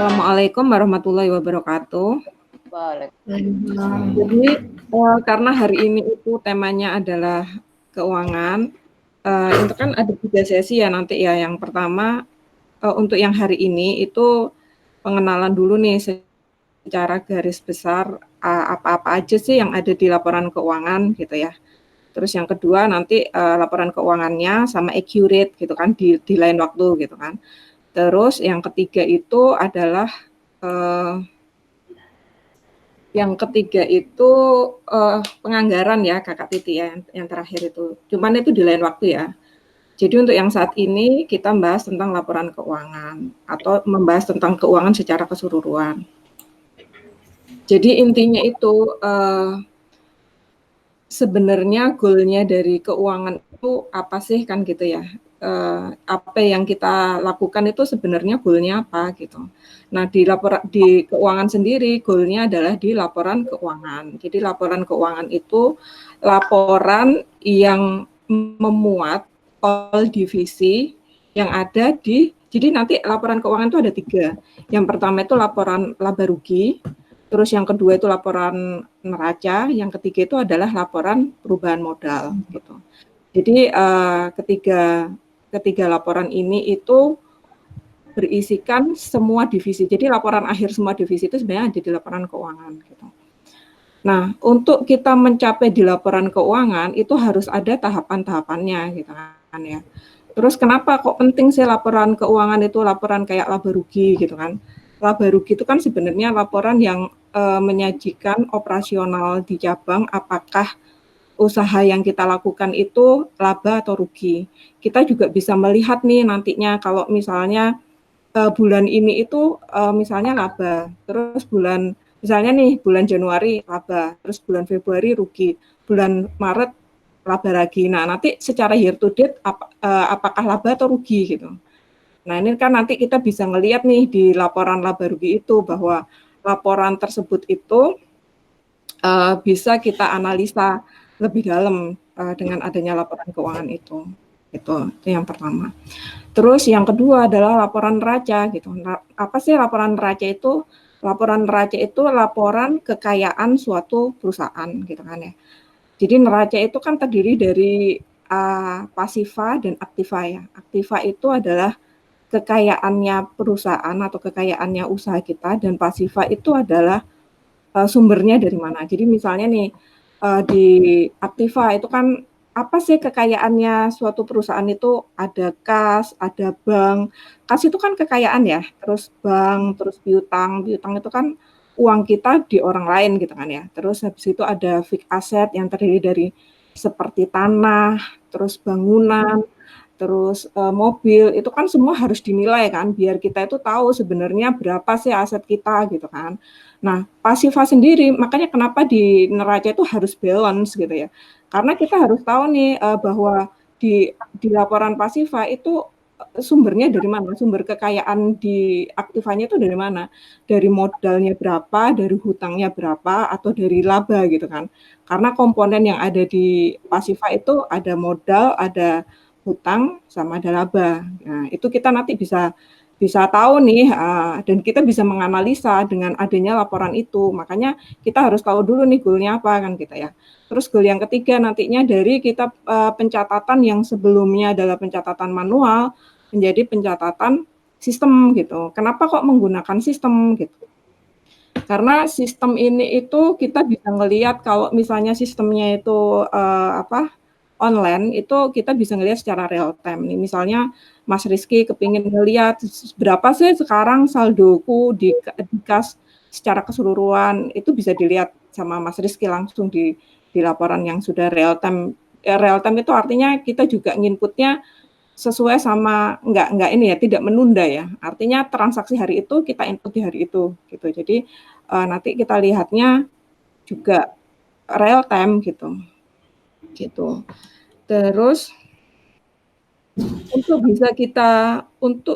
Assalamualaikum warahmatullahi wabarakatuh. Waalaikumsalam. Jadi karena hari ini itu temanya adalah keuangan, itu kan ada 3 sesi ya nanti ya. Yang pertama, untuk yang hari ini itu pengenalan dulu nih secara garis besar, apa-apa aja sih yang ada di laporan keuangan gitu ya. Terus yang kedua nanti, laporan keuangannya sama accurate gitu kan di lain waktu gitu kan. Terus yang ketiga itu adalah, penganggaran ya Kakak Titi ya, yang terakhir itu. Cuman itu di lain waktu ya. Jadi untuk yang saat ini kita membahas tentang laporan keuangan atau membahas tentang keuangan secara keseluruhan. Jadi intinya itu, sebenarnya goal-nya dari keuangan itu apa sih kan gitu ya. Apa yang kita lakukan itu sebenarnya goal-nya apa gitu. Nah di keuangan sendiri goal-nya adalah di laporan keuangan. Jadi laporan keuangan itu laporan yang memuat all divisi yang ada jadi nanti laporan keuangan itu ada 3. Yang pertama itu laporan laba rugi, terus yang kedua itu laporan neraca, yang ketiga itu adalah laporan perubahan modal gitu. Jadi ketiga laporan ini itu berisikan semua divisi. Jadi laporan akhir semua divisi itu sebenarnya ada di laporan keuangan gitu. Nah, untuk kita mencapai di laporan keuangan itu harus ada tahapan-tahapannya gitu kan ya. Terus kenapa kok penting sih laporan keuangan itu laporan kayak laba rugi gitu kan. Laba rugi itu kan sebenarnya laporan yang menyajikan operasional di cabang apakah usaha yang kita lakukan itu laba atau rugi. Kita juga bisa melihat nih nantinya kalau misalnya bulan ini itu misalnya laba, terus misalnya nih bulan Januari laba, terus bulan Februari rugi, bulan Maret laba lagi. Nah nanti secara year to date apakah laba atau rugi gitu. Nah ini kan nanti kita bisa ngelihat nih di laporan laba rugi itu bahwa laporan tersebut itu bisa kita analisa lebih dalam dengan adanya laporan keuangan itu. Itu yang pertama. Terus yang kedua adalah laporan neraca gitu. Apa sih laporan neraca itu? Laporan neraca itu laporan kekayaan suatu perusahaan gitu kan ya. Jadi neraca itu kan terdiri dari pasifa dan aktiva ya. Aktiva itu adalah kekayaannya perusahaan atau kekayaannya usaha kita, dan pasifa itu adalah sumbernya dari mana. Jadi misalnya nih di aktiva itu kan apa sih kekayaannya suatu perusahaan itu, ada kas, ada bank. Kas itu kan kekayaan ya, terus bank, terus piutang. Piutang itu kan uang kita di orang lain gitu kan ya. Terus habis itu ada fixed asset yang terdiri dari seperti tanah, terus bangunan, terus mobil. Itu kan semua harus dinilai kan biar kita itu tahu sebenarnya berapa sih aset kita gitu kan. Nah, pasifa sendiri makanya kenapa di neraca itu harus balance gitu ya. Karena kita harus tahu nih bahwa di laporan pasifa itu sumbernya dari mana, sumber kekayaan di aktivanya itu dari mana, dari modalnya berapa, dari hutangnya berapa, atau dari laba gitu kan. Karena komponen yang ada di pasifa itu ada modal, ada hutang, sama ada laba. Nah, itu kita nanti bisa tahu nih dan kita bisa menganalisa dengan adanya laporan itu. Makanya kita harus tahu dulu nih goal-nya apa kan kita ya. Terus goal yang ketiga nantinya dari kita pencatatan yang sebelumnya adalah pencatatan manual menjadi pencatatan sistem gitu. Kenapa kok menggunakan sistem gitu? Karena sistem ini itu kita bisa ngelihat kalau misalnya sistemnya itu online, itu kita bisa ngelihat secara real time nih. Misalnya Mas Rizky kepingin ngelihat berapa sih sekarang saldoku di kas secara keseluruhan, itu bisa dilihat sama Mas Rizky langsung di laporan yang sudah real time. Real time itu artinya kita juga nginputnya sesuai sama enggak ini ya, tidak menunda ya. Artinya transaksi hari itu kita input di hari itu gitu. Jadi nanti kita lihatnya juga real time gitu. Gitu. Terus untuk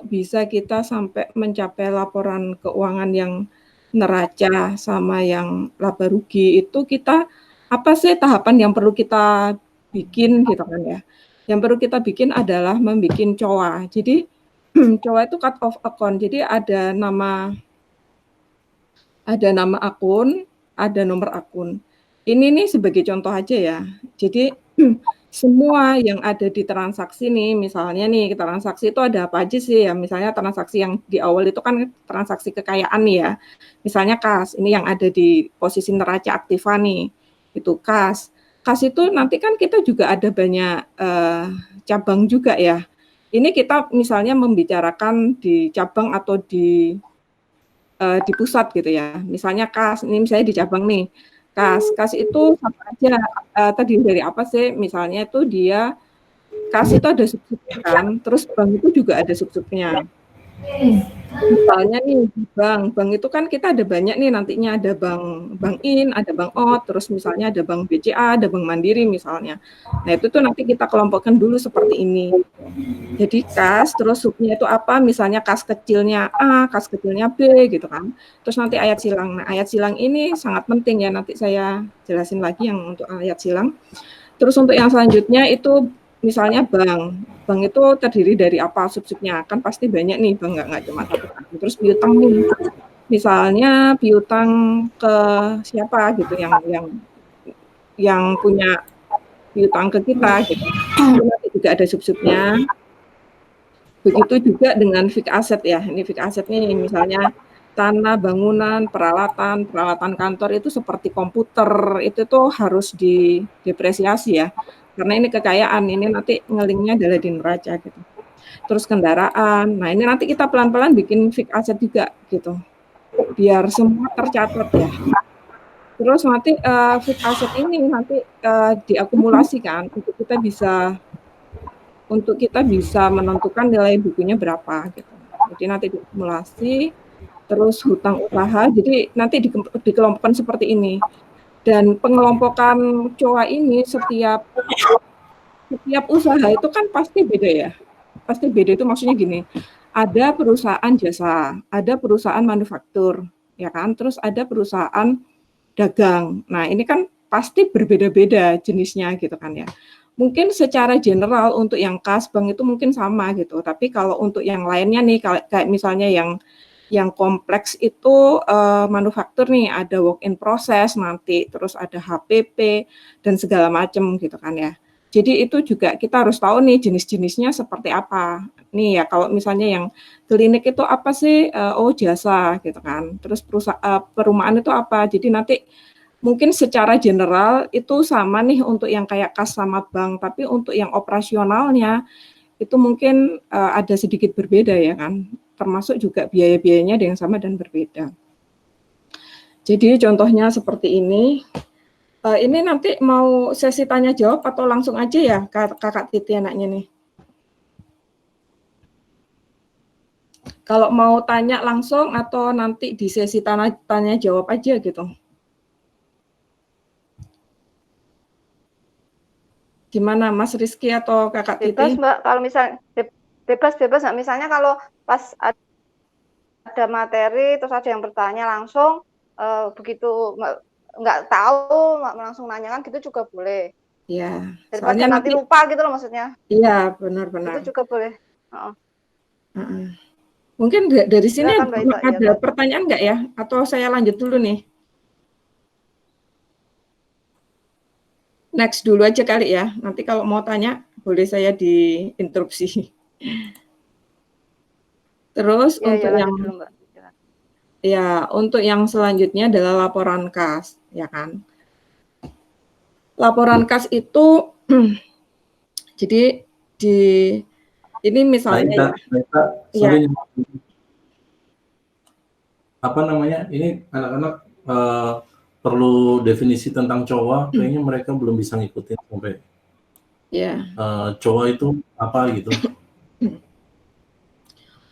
bisa kita sampai mencapai laporan keuangan yang neraca sama yang laba rugi itu kita apa sih tahapan yang perlu kita bikin gitu kan ya. Yang perlu kita bikin adalah membikin COA. Jadi COA itu cut off account. Jadi ada nama ada nama akun, ada nomor akun. Ini nih sebagai contoh aja ya. Jadi semua yang ada di transaksi nih, misalnya nih transaksi itu ada apa aja sih ya? Misalnya transaksi yang di awal itu kan transaksi kekayaan nih ya. Misalnya kas, ini yang ada di posisi neraca aktiva nih, itu kas. Kas itu nanti kan kita juga ada banyak cabang juga ya. Ini kita misalnya membicarakan di cabang atau di pusat gitu ya. Misalnya kas, ini misalnya di cabang nih. Kas itu sama aja terdiri dari apa sih? Misalnya itu dia kas itu ada sub-subnya kan, terus bank itu juga ada sub-subnya. Misalnya nih bank itu kan kita ada banyak nih nantinya ada bank In, ada bank Out, terus misalnya ada bank BCA, ada bank Mandiri misalnya. Nah itu tuh nanti kita kelompokkan dulu seperti ini. Jadi kas, terus subnya itu apa? Misalnya kas kecilnya A, kas kecilnya B gitu kan. Terus nanti ayat silang. Nah ayat silang ini sangat penting ya, nanti saya jelasin lagi yang untuk ayat silang. Terus untuk yang selanjutnya itu misalnya bank. Bank itu terdiri dari apa sub-subnya? Kan pasti banyak nih bank, nggak cuma satu. Terus piutang nih. Misalnya piutang ke siapa gitu yang punya piutang ke kita gitu. Nanti juga ada sub-subnya. Begitu juga dengan fixed asset ya. Ini fixed asset nih misalnya tanah, bangunan, peralatan kantor itu seperti komputer, itu tuh harus didepresiasi ya. Karena ini kekayaan, ini nanti ngelingnya adalah di neraca gitu. Terus kendaraan, nah ini nanti kita pelan-pelan bikin fixed asset juga gitu. Biar semua tercatat ya. Terus nanti fixed asset ini nanti diakumulasikan untuk kita bisa menentukan nilai bukunya berapa gitu. Jadi nanti diakumulasi, terus hutang usaha, jadi nanti dikelompokkan seperti ini. Dan pengelompokan COA ini setiap usaha itu kan pasti beda ya. Pasti beda itu maksudnya gini, ada perusahaan jasa, ada perusahaan manufaktur, ya kan? Terus ada perusahaan dagang. Nah, ini kan pasti berbeda-beda jenisnya gitu kan ya. Mungkin secara general untuk yang kas bank itu mungkin sama gitu, tapi kalau untuk yang lainnya nih kayak misalnya yang kompleks itu manufaktur nih, ada work in process nanti, terus ada HPP dan segala macam gitu kan ya. Jadi itu juga kita harus tahu nih jenis-jenisnya seperti apa. Nih ya kalau misalnya yang klinik itu apa sih? Oh jasa gitu kan. Terus perumahan itu apa? Jadi nanti mungkin secara general itu sama nih untuk yang kayak kas sama bank, tapi untuk yang operasionalnya itu mungkin ada sedikit berbeda ya kan. Termasuk juga biaya-biayanya ada yang sama dan berbeda. Jadi contohnya seperti ini. Ini nanti mau sesi tanya jawab atau langsung aja ya Kakak Titi anaknya nih? Kalau mau tanya langsung atau nanti di sesi tanya jawab aja gitu. Gimana Mas Rizky atau Kakak Titi? Bebas Mbak, kalau misalnya bebas. Nah, misalnya kalau pas ada materi terus ada yang bertanya langsung, begitu nggak tahu langsung nanya kan gitu juga boleh. Ya, Daripada soalnya nanti lupa gitu loh maksudnya. Iya, benar-benar. Itu juga boleh. Mungkin dari sini Silakan, Mbak Ita, ada pertanyaan nggak ya? Atau saya lanjut dulu nih? Next dulu aja kali ya. Nanti kalau mau tanya, boleh saya diinterupsi. Terus ya, untuk yang dulu, Mbak. Ya, untuk yang selanjutnya adalah laporan kas, ya kan? Laporan kas itu jadi ini misalnya sorry, apa namanya? Ini anak-anak perlu definisi tentang COA, kayaknya mereka belum bisa ngikutin sampai. Ya. COA itu apa gitu?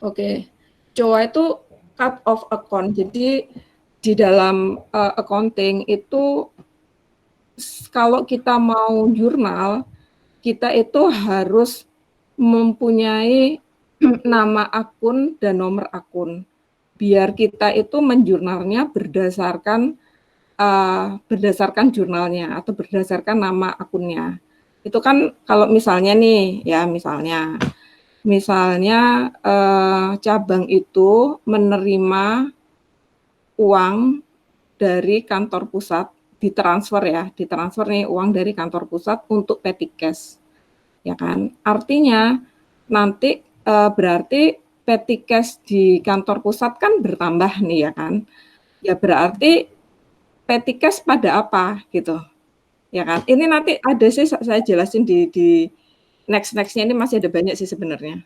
Oke. COA itu cut off account. Jadi di dalam accounting itu kalau kita mau jurnal, kita itu harus mempunyai nama akun dan nomor akun. Biar kita itu menjurnalnya berdasarkan jurnalnya atau berdasarkan nama akunnya. Itu kan kalau misalnya nih, ya misalnya cabang itu menerima uang dari kantor pusat, ditransfer nih uang dari kantor pusat untuk petty cash, ya kan? Artinya nanti berarti petty cash di kantor pusat kan bertambah nih, ya kan? Ya berarti petty cash pada apa gitu, ya kan? Ini nanti ada sih saya jelasin di next-nya ini masih ada banyak sih sebenarnya.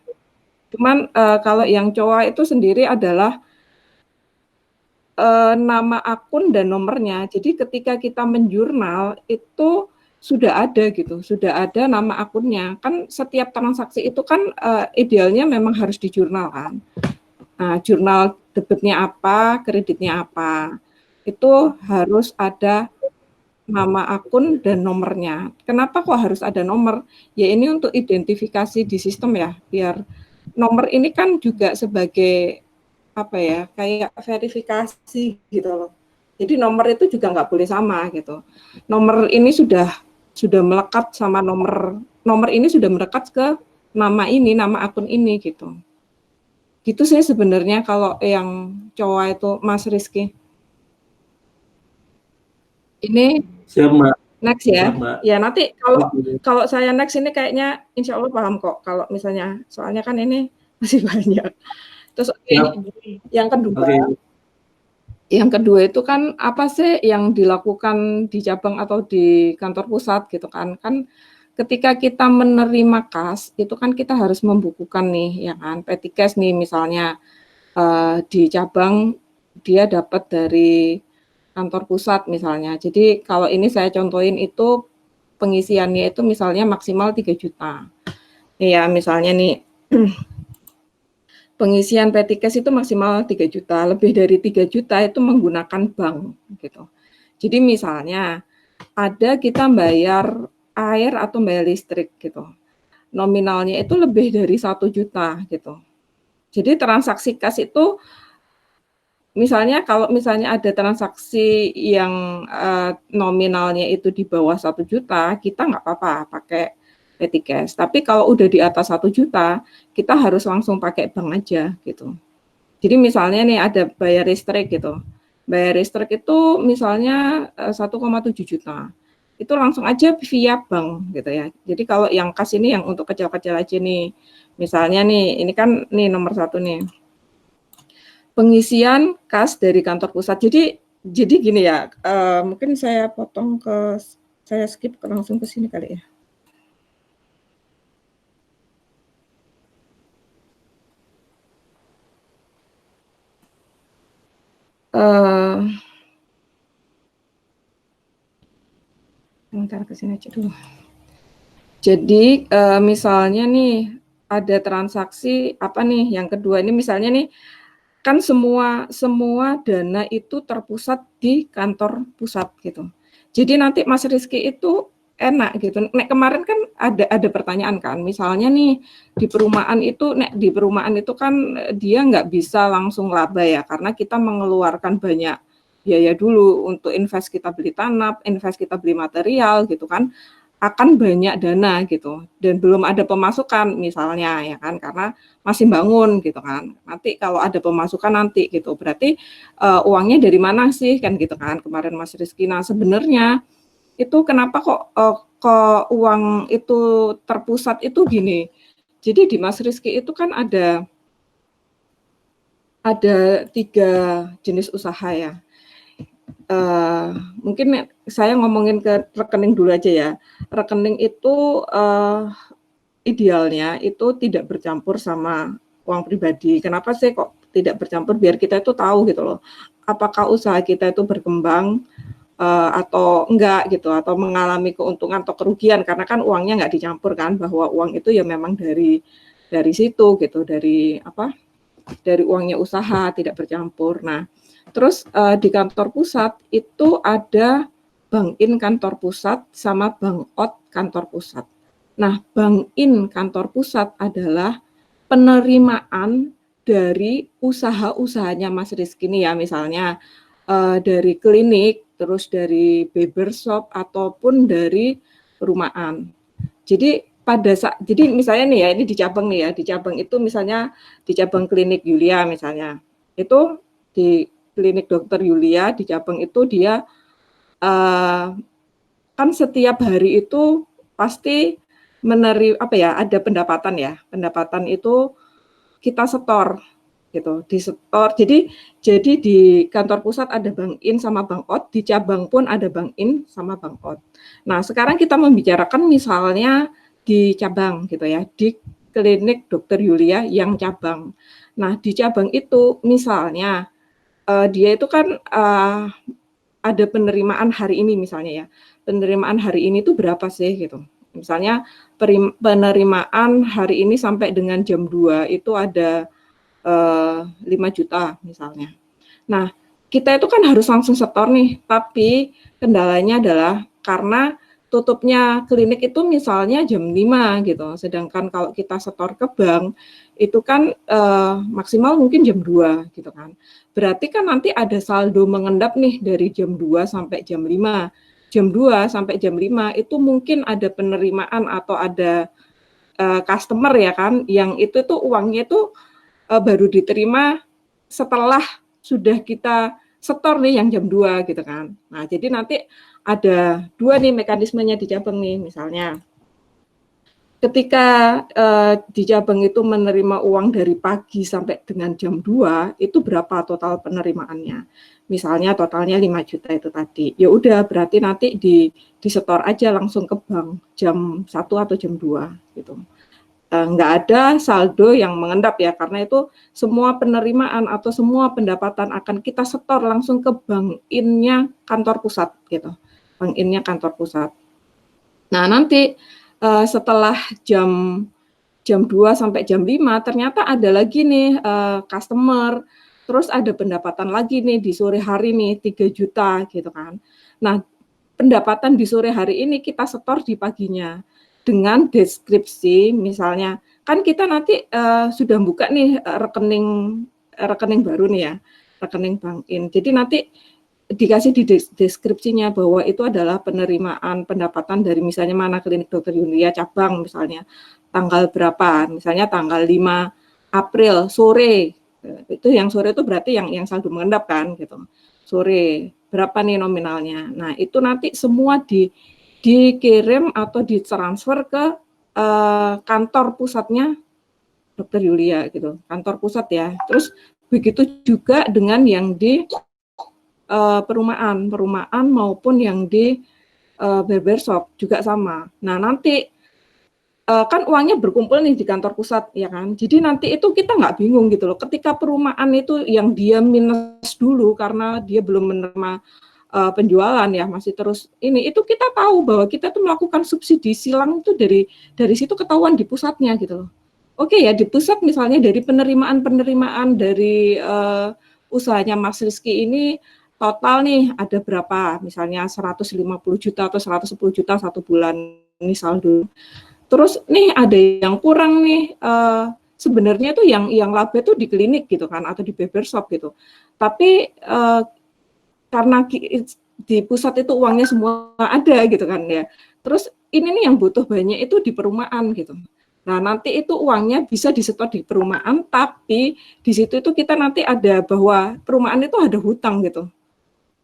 Cuman kalau yang cowok itu sendiri adalah nama akun dan nomornya. Jadi ketika kita menjurnal itu sudah ada gitu, sudah ada nama akunnya. Kan setiap transaksi itu kan idealnya memang harus dijurnal kan. Nah, jurnal debitnya apa, kreditnya apa. Itu harus ada nama akun dan nomornya. Kenapa kok harus ada nomor? Ya ini untuk identifikasi di sistem ya, biar nomor ini kan juga sebagai apa ya, kayak verifikasi gitu loh. Jadi nomor itu juga nggak boleh sama gitu. Nomor ini sudah melekat sama nomor ini sudah melekat ke nama ini, nama akun ini gitu. Gitu sih sebenarnya kalau yang cowok itu Mas Rizky. Ini Siap, Mbak. next ya. Siap, Mbak. Ya nanti kalau Oke. saya next ini kayaknya insya Allah paham kok. Kalau misalnya soalnya kan ini masih banyak. Terus Siap. yang kedua, Oke. yang kedua itu kan apa sih yang dilakukan di cabang atau di kantor pusat gitu kan? Kan ketika kita menerima kas itu kan kita harus membukukan nih ya kan, petty cash nih misalnya di cabang dia dapat dari kantor pusat misalnya. Jadi kalau ini saya contohin itu pengisiannya itu misalnya maksimal 3 juta. Ya misalnya nih pengisian petty cash itu maksimal 3 juta, lebih dari 3 juta itu menggunakan bank gitu. Jadi misalnya ada kita bayar air atau bayar listrik gitu. Nominalnya itu lebih dari 1 juta gitu. Jadi transaksi kas itu misalnya kalau misalnya ada transaksi yang nominalnya itu di bawah 1 juta, kita nggak apa-apa pakai petty cash. Tapi kalau udah di atas 1 juta, kita harus langsung pakai bank aja gitu. Jadi misalnya nih ada bayar listrik gitu. Bayar listrik itu misalnya 1,7 juta. Itu langsung aja via bank gitu ya. Jadi kalau yang kas ini yang untuk kecil-kecil aja nih. Misalnya nih, ini kan nih nomor 1 nih. Pengisian kas dari kantor pusat. Jadi gini ya, mungkin saya potong saya skip langsung ke sini kali ya. Bentar ke sini aja dulu. Jadi misalnya nih ada transaksi apa nih yang kedua ini misalnya nih kan semua dana itu terpusat di kantor pusat gitu. Jadi nanti Mas Rizky itu enak gitu. Nek kemarin kan ada pertanyaan kan, misalnya nih di perumahan itu kan dia nggak bisa langsung laba ya, karena kita mengeluarkan banyak biaya dulu untuk invest kita beli tanah, invest kita beli material gitu kan akan banyak dana gitu dan belum ada pemasukan misalnya ya kan karena masih bangun gitu kan. Nanti kalau ada pemasukan nanti gitu berarti uangnya dari mana sih kan gitu kan kemarin Mas Rizky. Nah sebenarnya itu kenapa kok uang itu terpusat itu gini. Jadi di Mas Rizky itu kan ada 3 jenis usaha ya. Mungkin saya ngomongin ke rekening dulu aja ya. Rekening itu idealnya itu tidak bercampur sama uang pribadi. Kenapa sih kok tidak bercampur? Biar kita itu tahu gitu loh. Apakah usaha kita itu berkembang atau enggak gitu, atau mengalami keuntungan atau kerugian. Karena kan uangnya nggak dicampur kan, bahwa uang itu ya memang dari situ gitu, dari uangnya usaha tidak bercampur. Nah, terus di kantor pusat itu ada bank in kantor pusat sama bank out kantor pusat. Nah, bank in kantor pusat adalah penerimaan dari usaha-usahanya Mas Rizky ini ya, misalnya dari klinik, terus dari barbershop ataupun dari perumahan. Jadi jadi misalnya nih ya, ini di cabang nih ya, di cabang itu misalnya di cabang klinik Yulia misalnya, itu di klinik Dokter Yulia di cabang itu dia kan setiap hari itu pasti ada pendapatan ya. Pendapatan itu kita setor gitu, disetor. Jadi di kantor pusat ada Bank In sama Bank Out, di cabang pun ada Bank In sama Bank Out. Nah, sekarang kita membicarakan misalnya di cabang gitu ya, di klinik Dokter Yulia yang cabang. Nah, di cabang itu misalnya dia itu kan ada penerimaan hari ini misalnya ya. Penerimaan hari ini tuh berapa sih gitu. Misalnya penerimaan hari ini sampai dengan jam 2 itu ada 5 juta misalnya. Nah, kita itu kan harus langsung setor nih, tapi kendalanya adalah karena tutupnya klinik itu misalnya jam 5 gitu, sedangkan kalau kita setor ke bank itu kan maksimal mungkin jam 2 gitu kan. Berarti kan nanti ada saldo mengendap nih dari jam 2 sampai jam 5. Jam 2 sampai jam 5 itu mungkin ada penerimaan atau ada customer ya kan, yang itu tuh uangnya tuh baru diterima setelah sudah kita setor nih yang jam 2 gitu kan. Nah, jadi nanti ada 2 nih mekanismenya di cabang nih, misalnya ketika di cabang itu menerima uang dari pagi sampai dengan jam 2, itu berapa total penerimaannya. Misalnya totalnya 5 juta itu tadi. Ya udah berarti nanti disetor aja langsung ke bank jam 1 atau jam 2 gitu. Nggak ada saldo yang mengendap ya, karena itu semua penerimaan atau semua pendapatan akan kita setor langsung ke Bank In-nya kantor pusat gitu. Bank In-nya kantor pusat. Nah, nanti setelah jam 2 sampai jam 5 ternyata ada lagi nih customer, terus ada pendapatan lagi nih di sore hari nih 3 juta gitu kan. Nah, pendapatan di sore hari ini kita setor di paginya dengan deskripsi, misalnya kan kita nanti sudah buka nih rekening baru nih ya, rekening Bank In. Jadi nanti dikasih di deskripsinya bahwa itu adalah penerimaan pendapatan dari misalnya mana klinik Dokter Yulia cabang misalnya tanggal berapa, misalnya tanggal 5 April sore. Itu yang sore itu berarti yang saldo mengendap kan gitu. Sore berapa nih nominalnya. Nah, itu nanti semua dikirim atau ditransfer ke kantor pusatnya Dokter Yulia gitu, kantor pusat ya. Terus begitu juga dengan yang di perumahan maupun yang di barbershop juga sama. Nah, nanti kan uangnya berkumpul nih di kantor pusat ya kan. Jadi nanti itu kita nggak bingung gitu loh. Ketika perumahan itu yang dia minus dulu karena dia belum menerima penjualan ya, masih terus ini, itu kita tahu bahwa kita tuh melakukan subsidi silang itu dari situ ketahuan di pusatnya gitu loh. Oke ya, di pusat misalnya dari penerimaan dari usahanya Mas Rizky ini total nih ada berapa, misalnya 150 juta atau 110 juta satu bulan ini saldo. Terus nih ada yang kurang nih, sebenarnya tuh yang laba tuh di klinik gitu kan atau di barbershop gitu. Tapi karena di pusat itu uangnya semua ada gitu kan ya. Terus ini nih yang butuh banyak itu di perumahan gitu. Nah, nanti itu uangnya bisa disetor di perumahan, tapi di situ itu kita nanti ada bahwa perumahan itu ada hutang gitu.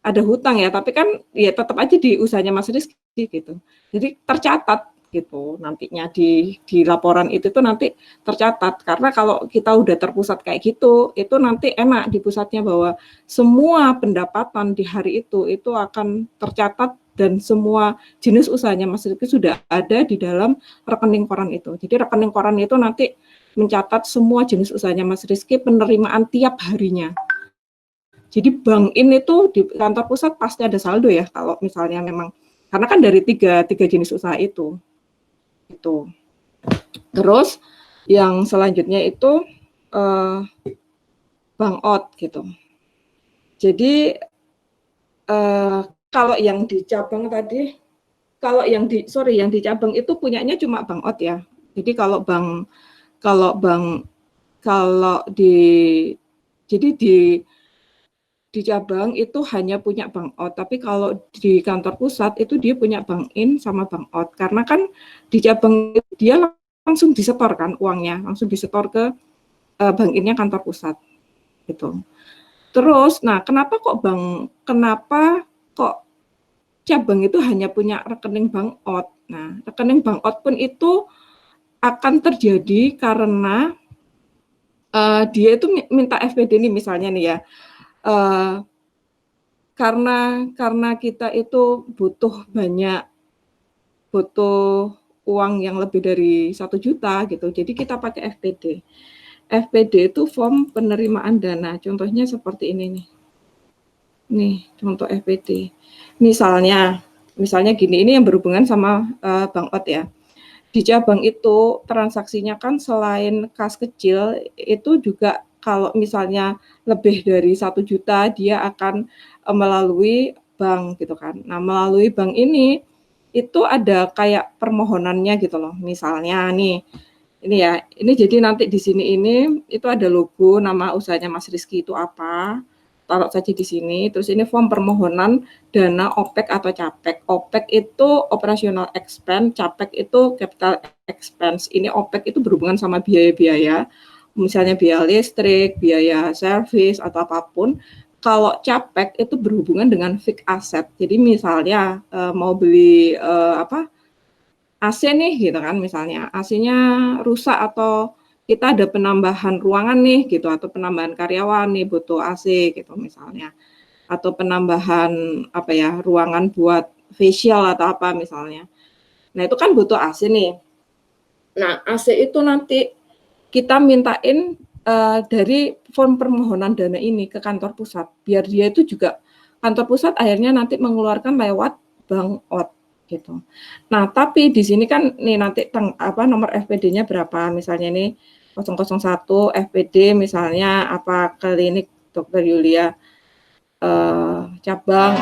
Ada hutang ya, tapi kan ya tetap aja di usahanya Mas Rizky gitu. Jadi tercatat gitu nantinya di laporan itu tuh nanti tercatat, karena kalau kita udah terpusat kayak gitu, itu nanti enak di pusatnya bahwa semua pendapatan di hari itu akan tercatat dan semua jenis usahanya Mas Rizky sudah ada di dalam rekening koran itu. Jadi rekening koran itu nanti mencatat semua jenis usahanya Mas Rizky penerimaan tiap harinya. Jadi Bank In itu di kantor pusat pasti ada saldo ya kalau misalnya memang, karena kan dari tiga jenis usaha itu. Terus yang selanjutnya itu Bank Out gitu. Jadi kalau yang di cabang tadi, yang di cabang itu punyanya cuma Bank Out ya. Jadi di cabang itu hanya punya Bank Out, tapi kalau di kantor pusat itu dia punya Bank In sama Bank Out, karena kan di cabang dia langsung disetor kan uangnya, langsung disetor ke Bank In-nya kantor pusat gitu. Terus, nah kenapa kok cabang itu hanya punya rekening bank out? Nah, rekening bank out pun itu akan terjadi karena dia itu minta FPD nih misalnya nih ya, karena kita itu butuh uang yang lebih dari 1 juta gitu, jadi kita pakai FPD. FPD itu form penerimaan dana, contohnya seperti ini nih. Nih, contoh FPD. Misalnya gini, ini yang berhubungan sama bank out ya. Di cabang itu transaksinya kan selain kas kecil, itu juga kalau misalnya lebih dari 1 juta dia akan melalui bank gitu kan. Nah, melalui bank ini itu ada kayak permohonannya gitu loh. Misalnya nih, ini ya, ini jadi nanti di sini ini itu ada logo nama usahanya Mas Rizky itu apa, taruh saja di sini. Terus ini form permohonan dana OPEX atau CAPEX. OPEX itu operational expense, CAPEX itu capital expense. Ini OPEX itu berhubungan sama biaya-biaya, misalnya biaya listrik, biaya service atau apapun. Kalau CAPEX itu berhubungan dengan fixed asset. Jadi misalnya mau beli AC nih gitu kan, misalnya AC-nya rusak atau kita ada penambahan ruangan nih gitu, atau penambahan karyawan nih butuh AC gitu misalnya, atau penambahan ruangan buat facial atau apa misalnya. Nah itu kan butuh AC nih. Nah AC itu nanti kita mintain dari form permohonan dana ini ke kantor pusat, biar dia itu juga kantor pusat akhirnya nanti mengeluarkan lewat bank out gitu. Nah, tapi di sini kan nih nanti nomor FPD-nya berapa, misalnya ini 001 FPD misalnya klinik Dr. Yulia cabang